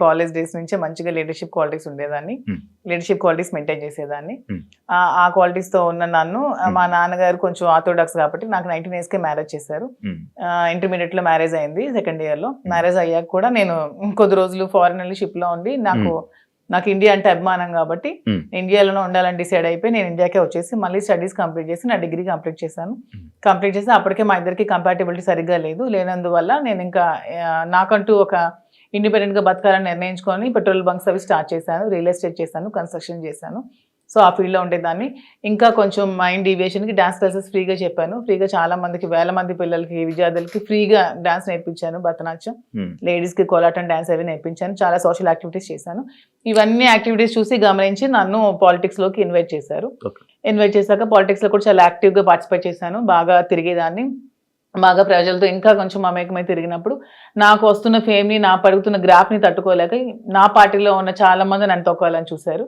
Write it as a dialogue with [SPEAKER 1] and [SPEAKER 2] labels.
[SPEAKER 1] College days నుంచే మంచిగా leadership qualities ఉండేదాన్ని. లీడర్షిప్ క్వాలిటీస్ మెయింటైన్ చేసేదాన్ని. ఆ క్వాలిటీస్ తో ఉన్న నన్ను మా నాన్నగారు కొంచెం ఆర్థోడాక్స్ కాబట్టి నాకు 19 years కే మ్యారేజ్ చేశారు. ఇంటర్మీడియట్ లో మ్యారేజ్ అయింది. సెకండ్ ఇయర్ లో మ్యారేజ్ అయ్యాక కూడా నేను కొద్ది రోజులు ఫారెన్ వెళ్ళి షిప్ లో ఉండి నాకు ఇండియా అంటే అభిమానం కాబట్టి ఇండియాలోనే ఉండాలని డిసైడ్ అయిపోయి నేను ఇండియాకే వచ్చేసి మళ్ళీ స్టడీస్ కంప్లీట్ చేసి నా డిగ్రీ కంప్లీట్ చేశాను. కంప్లీట్ చేసి అప్పటికే మా ఇద్దరికి కంపాటబిలిటీ సరిగ్గా లేనందువల్ల నేను ఇంకా నాకంటూ ఒక ఇండిపెండెంట్ గా బతకాలని నిర్ణయించుకొని పెట్రోల్ బంక్స్ అవి స్టార్ట్ చేశాను. రియల్ ఎస్టేట్ చేశాను, కన్స్ట్రక్షన్ చేశాను. సో ఆ ఫీల్డ్ లో ఉండేదాన్ని. ఇంకా కొంచెం మైండ్ డీవియేషన్ కి డాన్స్ క్లాసెస్ ఫ్రీగా చెప్పాను. ఫ్రీగా చాలా మందికి, వేల మంది పిల్లలకి, విద్యార్థులకి ఫ్రీగా డాన్స్ నేర్పించాను. భరతనాట్యం, లేడీస్ కి కోలాటం డాన్స్ అవి నేర్పించాను. చాలా సోషల్ యాక్టివిటీస్ చేశాను. ఇవన్నీ యాక్టివిటీస్ చూసి గమనించి నన్ను పాలిటిక్స్ లోకి ఇన్వైట్ చేశారు. ఇన్వైట్ చేశాక పాలిటిక్స్ లో కూడా చాలా యాక్టివ్ గా పార్టిసిపేట్ చేశాను. బాగా తిరిగేదాన్ని. బాగా ప్రజలతో ఇంకా కొంచెం మమేకమై తిరిగినప్పుడు నాకు వస్తున్న ఫేమ్ ని, నా పడుగుతున్న గ్రాఫ్ ని తట్టుకోలేక నా పార్టీలో ఉన్న చాలా మంది నన్ను తొక్కాలని చూశారు.